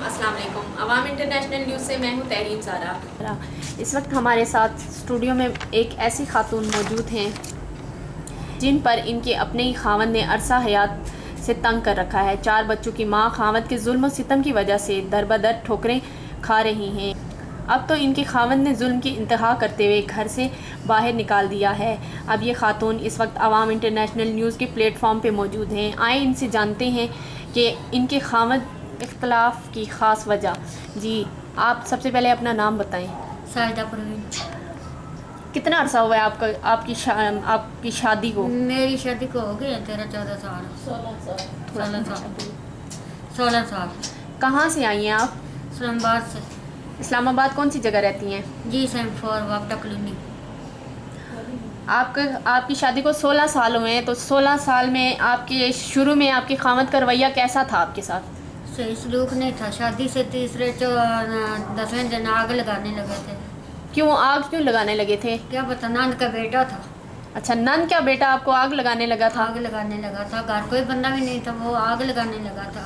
अस्सलाम वालेकुम। अवाम international news से मैं हूँ तहरीन सारा। इस वक्त हमारे साथ स्टूडियो में एक ऐसी खातून मौजूद हैं जिन पर इनके अपने ही खावंद ने अरसा हयात से तंग कर रखा है। 4 बच्चों की माँ खावंद के जुल्म और सितम की वजह से दर बदर ठोकरें खा रही हैं। अब तो इनके खावंद ने जुल्म की इंतहा करते हुए घर से बाहर निकाल दिया है। अब ये खातून इस वक्त अवाम इंटरनेशनल न्यूज़ के प्लेटफॉर्म पे मौजूद हैं। आए इनसे जानते हैं कि इनके खावंद इख्तलाफ की ख़ास वजह। जी, आप सबसे पहले अपना नाम बताएं। साहिदा परवीन। कितना अरसा हुआ है आपकी शादी को? मेरी शादी को हो गए 13-14 साल। 16 साल। कहाँ से आई हैं आप? इस्लामाबाद से। इस्लामाबाद कौन सी जगह रहती हैं? जी सेम4 वापडा कॉलोनी। आपकी शादी को 16 साल हुए हैं, तो 16 साल में आपके शुरू में आपके खामद का रवैया कैसा था आपके साथ? सही सलूक नहीं था। शादी से तीसरे 10वें दिन आग लगाने लगे थे। क्यों लगाने लगे थे? क्या पता, नंद का बेटा था। अच्छा, नंद का बेटा आपको आग लगाने लगा था? आग लगाने लगा था। घर कोई बंदा भी नहीं था, वो आग लगाने लगा था।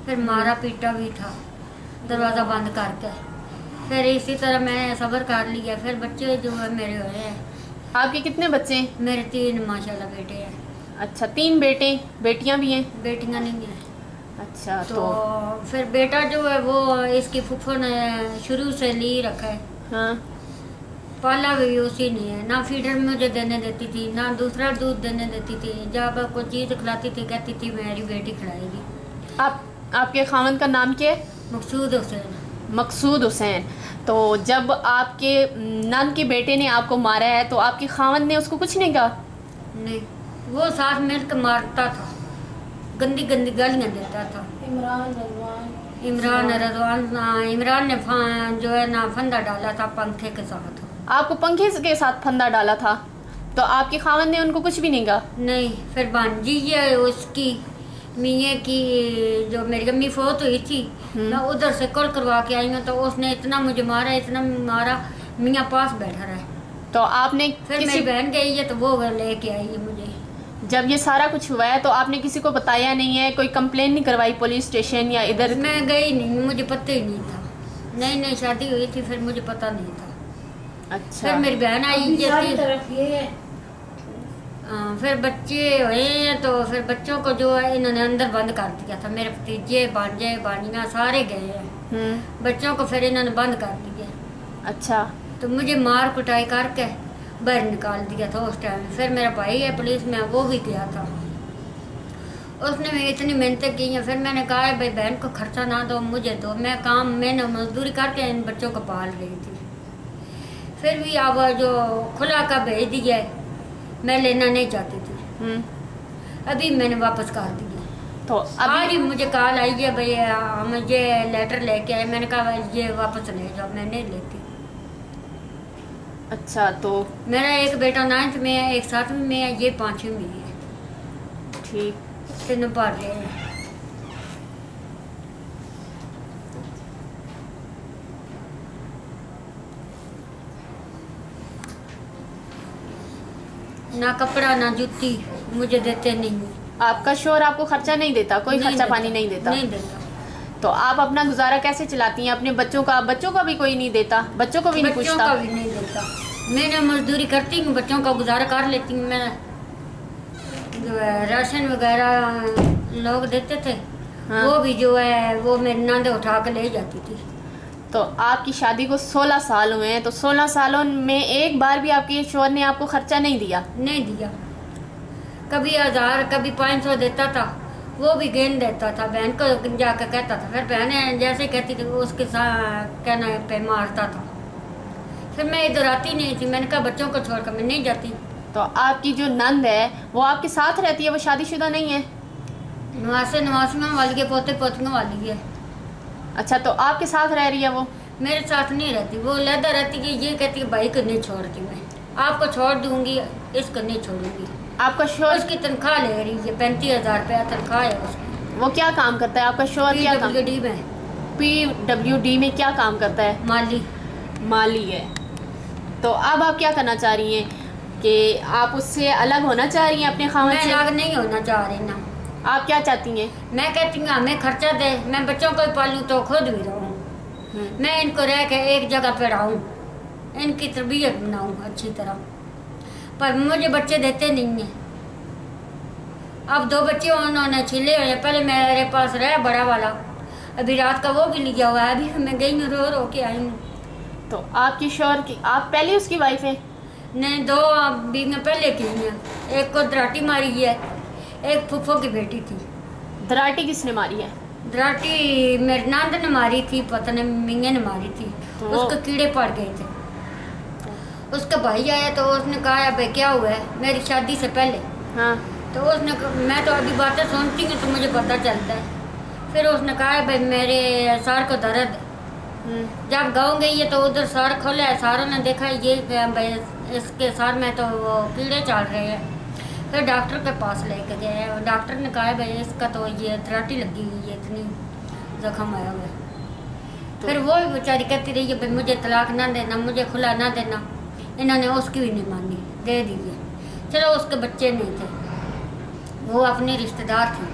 फिर मारा पीटा भी था, दरवाज़ा बंद करके। फिर इसी तरह मैंने सब्र कर लिया। फिर बच्चे जो है मेरे हुए हैं। आपके कितने बच्चे हैं? मेरे 3 माशाल्लाह बेटे हैं। अच्छा, 3 बेटे, बेटियां भी हैं? बेटियां नहीं हैं। अच्छा, तो फिर बेटा जो है वो इसकी फुफो ने शुरू से ली रखा है। हाँ। पाला भी उसी ने है। ना फीडर मुझे देने देती थी, ना दूसरा दूध देने देती थी। जब कोई चीज़ खिलाती थी कहती थी मेरी बेटी खिलाएगी। आपके खावंद का नाम क्या है? मकसूद हुसैन। मकसूद हुसैन। तो जब आपके नंद के बेटे ने आपको मारा है तो आपके खावंद ने उसको कुछ नहीं कहा? नहीं, वो साथ मिलकर मारता था, गंदी गंदी गालियाँ देता था। इमरान ने जो है ना फंदा डाला था पंखे के साथ। आपको पंखे के साथ फंदा डाला था? तो आपके खावंद ने उनको कुछ भी नहीं कहा? नहीं। फिर भांजी है उसकी मियाँ की, जो मेरी अम्मी फोत हुई थी, मैं उधर से कॉल करवा के आई हूँ, तो उसने इतना मुझे मारा, इतना मारा, मियाँ पास बैठा रहा। तो आपने फिर मेरी बहन गई है तो वो लेके आई है मुझे। जब ये सारा कुछ हुआ है तो आपने किसी को बताया नहीं है? कोई कंप्लेन नहीं करवाई पुलिस स्टेशन या इधर? मैं गई नहीं, मुझे पता ही नहीं था। नई शादी हुई थी, फिर मुझे पता नहीं था। अच्छा। फिर मेरी बहन आई फिर बच्चे हुए हैं, तो फिर बच्चों को जो है इन्होंने अंदर बंद कर दिया था। मेरे भतीजे भांजे बानियाँ सारे गए हैं। बच्चों को फिर इन्होंने बंद कर दिया। अच्छा। तो मुझे मार कुटाई करके बाहर निकाल दिया था उस टाइम। फिर मेरा भाई है पुलिस में, वो भी गया था। उसने भी इतनी मेहनतें की हैं। फिर मैंने कहा भाई बहन को खर्चा ना दो, मुझे दो, मैंने मजदूरी करके इन बच्चों को पाल रही थी। फिर भी अब जो खुला का भेज दिया, मैं लेना नहीं चाहती थी। अभी मैंने वापस कर दिया। तो अभी मुझे कॉल आई है भैया मुझे लेटर लेके आए। मैंने कहा ये वापस ले जाओ, मैं नहीं लेती। अच्छा। तो मेरा एक बेटा 9th में है, एक 7वीं में है, ये 5वीं में है। ठीक। 3 पढ़ रहे हैं। ना कपड़ा ना जूती मुझे देते नहीं। आपका शोहर आपको खर्चा नहीं देता? कोई खर्चा पानी नहीं देता? नहीं देता। तो आप अपना गुजारा कैसे चलाती हैं? अपने बच्चों का भी कोई नहीं देता? बच्चों को भी नहीं पूछता? बच्चों का भी नहीं देता। मैंने मजदूरी करती हूँ, बच्चों का गुजारा कर लेती हूँ। मैं जो है राशन वगैरह लोग देते थे। हाँ। वो भी जो है वो मेरी नंद उठा के ले जाती थी। तो आपकी शादी को 16 साल हुए हैं, तो 16 सालों में एक बार भी आपके शोहर ने आपको खर्चा नहीं दिया? नहीं दिया। कभी 1000 कभी 500 देता था, वो भी गेंद देता था। बहन को जाकर कहता था, फिर बहन जैसे कहती थी उसके साथ कहना पे मारता था। फिर मैं इधर आती नहीं थी। मैंने कहा बच्चों को छोड़कर मैं नहीं जाती। तो आपकी जो नंद है वो आपके साथ रहती है? वो शादीशुदा नहीं है? नवासियों वाली है, पोते पोतियों वाली है। अच्छा। तो आपके साथ रह रही है वो? मेरे साथ नहीं रहती, वो लहदा रहती है। ये कहती है भाई को नहीं छोड़ती, मैं आपको छोड़ दूंगी, इसको नहीं छोड़ूंगी। आपका शोहर? उसकी तनख्वाह ले रही है, 35,000 रुपया तनख्वाह है उसकी। वो क्या काम करता है आपका शोहर? क्या काम? PWD में। PWD में क्या काम करता है? माली है। तो अब आप क्या करना चाह रही हैं? कि आप उससे अलग होना चाह रही हैं अपने खामद से? मैं अलग नहीं होना चाह रही ना। आप क्या चाहती हैं? मैं कहती हूँ हमें खर्चा दे, मैं बच्चों को पालूँ तो खुद भी रहूँ, मैं इनको रह के एक जगह पे रहूँ, इनकी तरबियत बनाऊँ अच्छी तरह, पर मुझे बच्चे देते नहीं हैं। अब 2 बच्चे उन्होंने छीले हुए, पहले मेरे पास रहा बड़ा वाला, अभी रात का वो भी लिया हुआ है, अभी मैं गई हूँ रो के आई हूँ। तो आपकी शौहर की, आप पहले उसकी वाइफ हैं? नहीं, 2 बीवियाँ पहले की हैं, एक को दराटी मारी है, एक फुफ्फो की बेटी थी। दराटी किसने मारी है? दराटी मेरी नंद ने मारी थी, पता नहीं मिंगे ने मारी थी, तो उसको कीड़े पड़ गए थे। उसका भाई आया तो उसने कहा भाई क्या हुआ है, मेरी शादी से पहले। हाँ। तो उसने, मैं तो अभी बातें सुनती हूँ तो मुझे पता चलता है। फिर उसने कहा भाई मेरे सार को दर्द है। जब गाँव गई है तो उधर सार खोला है, सारों ने देखा ये भाई इसके सार में तो वो कीड़े चल रहे हैं। फिर डॉक्टर के पास लेके गए, डॉक्टर ने कहा भाई इसका तो ये दराटी लगी हुई है, इतनी जख्म आया हुआ है। फिर वो बेचारी कहती रही है भाई मुझे तलाक ना देना, मुझे खुला ना देना। इन्होंने उसकी भी नहीं मानी, दे दीजिए। चलो उसके बच्चे नहीं थे, वो अपने रिश्तेदार थे,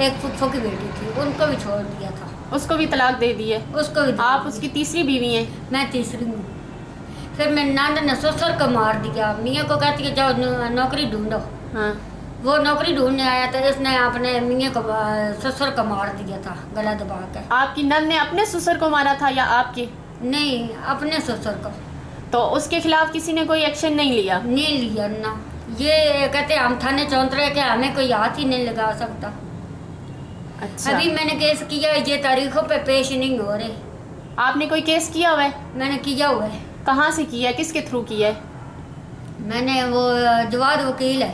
एक फुफ्फो की बेटी थी, उनको भी छोड़ दिया था। उसको भी तलाक दे दी है? उसको भी। आप उसकी तीसरी बीवी हैं? मैं तीसरी हूँ। फिर मेरी नंद ने ससुर को मार दिया, मियाँ को कहती है जाओ नौकरी ढूंढो। हाँ। वो नौकरी ढूंढने आया तो इसने अपने मियाँ को ससुर को मार दिया था, गला दबा के। आपकी नंद ने अपने ससुर को मारा था या आपके? नहीं, अपने ससुर को। तो उसके खिलाफ किसी ने कोई एक्शन नहीं लिया? नहीं लिया ना, ये कहते हम थाने चौंतरे के हमें कोई हाथ ही नहीं लगा सकता। अच्छा। अभी मैंने केस किया, ये तारीखों पे पेश नहीं हो रहे। आपने कोई केस किया हुआ है? मैंने किया हुआ है। कहाँ से किया है, किसके थ्रू किया है? मैंने वो जवाद वकील है,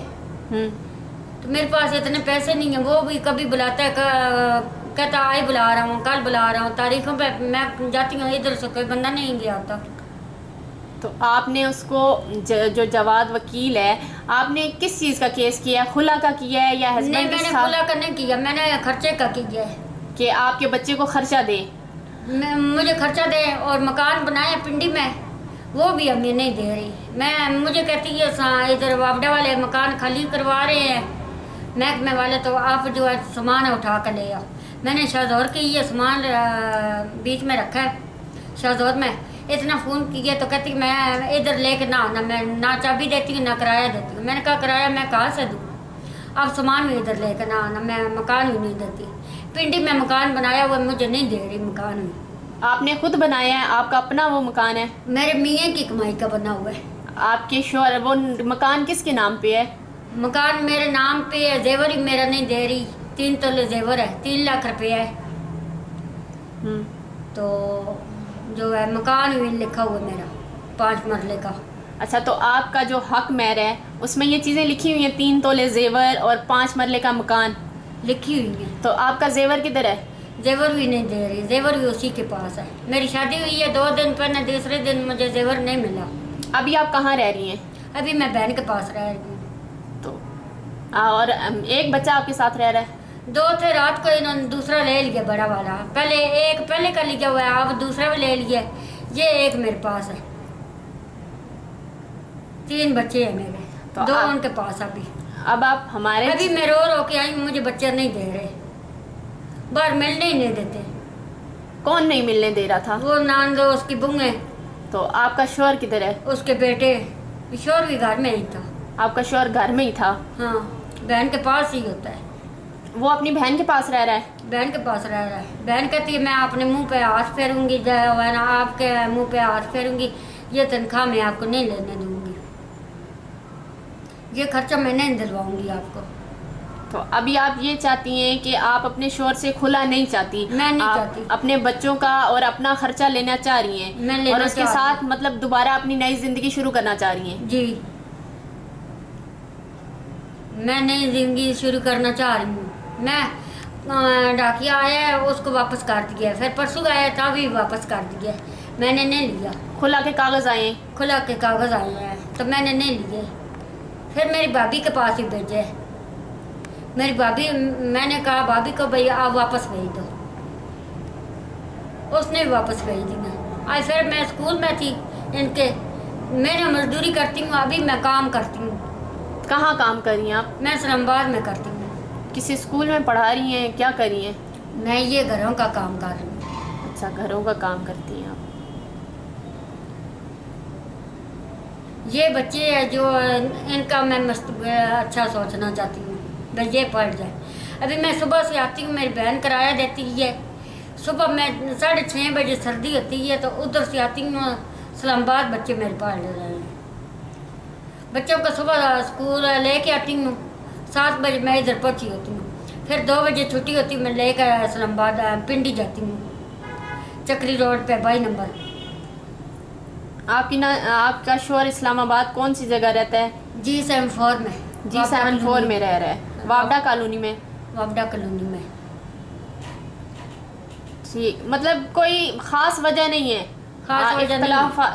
तो मेरे पास इतने पैसे नहीं है। वो भी कभी बुलाता है, कहता आज बुला रहा हूँ, कल बुला रहा हूँ, तारीखों पे मैं जाती हूँ, इधर से कोई बंदा नहीं गया होता। तो आपने उसको जो जवाद वकील है, आपने किस चीज़ का केस किया है? खुला का किया है या हस्बैंड के साथ? मैंने खुला का नहीं किया, मैंने खर्चे का किया है कि आपके बच्चे को खर्चा दे। मुझे खर्चा दे और मकान बनाए पिंडी में, वो भी हमें नहीं दे रही। मुझे कहती है इधर वापडा वाले मकान खाली करवा रहे हैं महकमे वाले, तो आप जो है सामान उठा कर ले आओ। मैंने शाहजौर के ये सामान बीच में रखा है, शाहजौर में इतना फ़ोन किया तो कहती मैं इधर लेके ना आना, मैं ना चाबी देती हूँ ना किराया देती हूँ। मैंने कहा किराया मैं कहाँ से दूँ, अब सामान भी इधर लेके ना आना, मैं मकान भी नहीं देती। पिंडी में मकान बनाया हुआ मुझे नहीं दे रही मकान में। आपने खुद बनाया है? आपका अपना वो मकान है? मेरे मियाँ की कमाई का बना हुआ है। आपके शोहर, वो मकान किसके नाम पे है? मकान मेरे नाम पे है, जेवर ही मेरा नहीं दे रही। 3 तोले जेवर है, 3 लाख रुपया है। तो जो है मकान भी लिखा हुआ मेरा 5 मरले का। अच्छा, तो आपका जो हक मेहर है उसमें ये चीज़ें लिखी हुई हैं, 3 तोले जेवर और 5 मरले का मकान लिखी हुई है। तो आपका जेवर किधर है? जेवर भी नहीं दे रही, जेवर भी उसी के पास है। मेरी शादी हुई है 2 दिन पहले, दूसरे दिन मुझे जेवर नहीं मिला। अभी आप कहाँ रह रही हैं? अभी मैं बहन के पास रह रही हूँ। तो और एक बच्चा आपके साथ रह रहा है? 2 थे, रात को इन्होंने दूसरा ले लिया, बड़ा वाला। पहले का लिया हुआ है, अब दूसरा भी ले लिया। ये एक मेरे पास है। 3 बच्चे हैं मेरे, तो 2 उनके पास। अब आप हमारे, अभी मैं रो के आई, मुझे बच्चे नहीं दे रहे, बाहर मिलने ही नहीं देते। कौन नहीं मिलने दे रहा था? वो नान उसकी बुंगे। तो आपका शोहर किधर है? उसके बेटे, शोहर भी घर में ही था। आपका शोहर घर में ही था? हाँ, बहन के पास ही होता है। वो अपनी बहन के पास रह रहा है? बहन के पास रह रहा है। बहन कहती है मैं अपने मुंह पे हाथ फेरूंगी, ना आपके मुंह पे हाथ फेरूंगी, ये तनख्वाह मैं आपको नहीं लेने दूंगी, ये खर्चा मैं नहीं दिलवाऊंगी आपको। तो अभी आप ये चाहती हैं कि आप अपने शोहर से खुला नहीं चाहती? मैं नहीं आप चाहती। अपने बच्चों का और अपना खर्चा लेना चाह रही हैं? मैं लेना और उसके चाह रही साथ मतलब दोबारा अपनी नई जिंदगी शुरू करना चाह रही हैं? जी, मैं नई जिंदगी शुरू करना चाह रही हूँ। मैं डाकिया आया है, उसको वापस कर दिया, फिर परसों आया था भी वापस कर दिया, मैंने नहीं लिया। खुला के कागज आए? खुला के कागज आए हैं तो मैंने नहीं लिए। फिर मेरी भाभी के पास ही भेजे। मेरी भाभी, मैंने कहा भाभी को भाई आप वापस भेज दो, उसने भी वापस भेज दिया। आज फिर मैं स्कूल में थी इनके, मैं मजदूरी करती हूँ, अभी मैं काम करती हूँ। कहाँ काम कर रही हैं आप? मैं इस्लामाबाद में करती हूँ। किसी स्कूल में पढ़ा रही हैं, क्या कर रही हैं? मैं ये घरों का काम कर रही हूँ। अच्छा, घरों का काम करती हैं आप। ये बच्चे हैं जो इनका मैं अच्छा सोचना चाहती हूँ, भाई ये पढ़ जाए। अभी मैं सुबह से आती हूँ, मेरी बहन किराया देती है। सुबह मैं 6:30 बजे सर्दी होती है तो उधर से आती हूँ इस्लामाबाद, बच्चे मेरे पढ़ रहे हैं। बच्चों को सुबह स्कूल लेके आती हूँ, 7 बजे मैं इधर पहुँची होती हूँ। फिर 2 बजे छुट्टी होती है, मैं लेकर इस्लामाबाद पिंडी जाती हूँ, चक्री रोड पे 22 नंबर। आपका शोहर इस्लामाबाद कौन सी जगह रहता है? G74 में। G74 में रह रहा है, वावडा कॉलोनी में। वावडा कॉलोनी में। ठीक, मतलब कोई खास वजह नहीं है,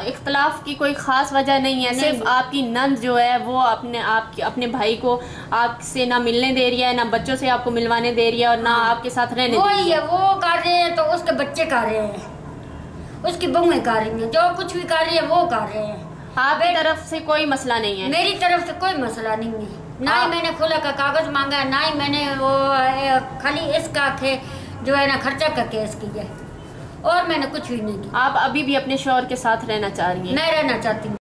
इख्तलाफ की कोई खास वजह नहीं है, सिर्फ आपकी नंद जो है वो अपने भाई को आपसे ना मिलने दे रही है, ना बच्चों से आपको मिलवाने दे रही है, और ना आपके साथ रहने दे रही है। वो कर रहे हैं तो उसके बच्चे कर रहे हैं, उसकी बहुएं कर रही हैं, जो कुछ भी कर रही है वो कर रहे हैं। आपकी तरफ से कोई मसला नहीं है? मेरी तरफ से कोई मसला नहीं है, ना ही मैंने खुला का कागज मांगा, ना ही मैंने वो खाली इसका थे जो है ना खर्चा का केस किया, और मैंने कुछ भी नहीं किया। आप अभी भी अपने शौहर के साथ रहना चाह रही हैं? मैं रहना चाहती हूँ।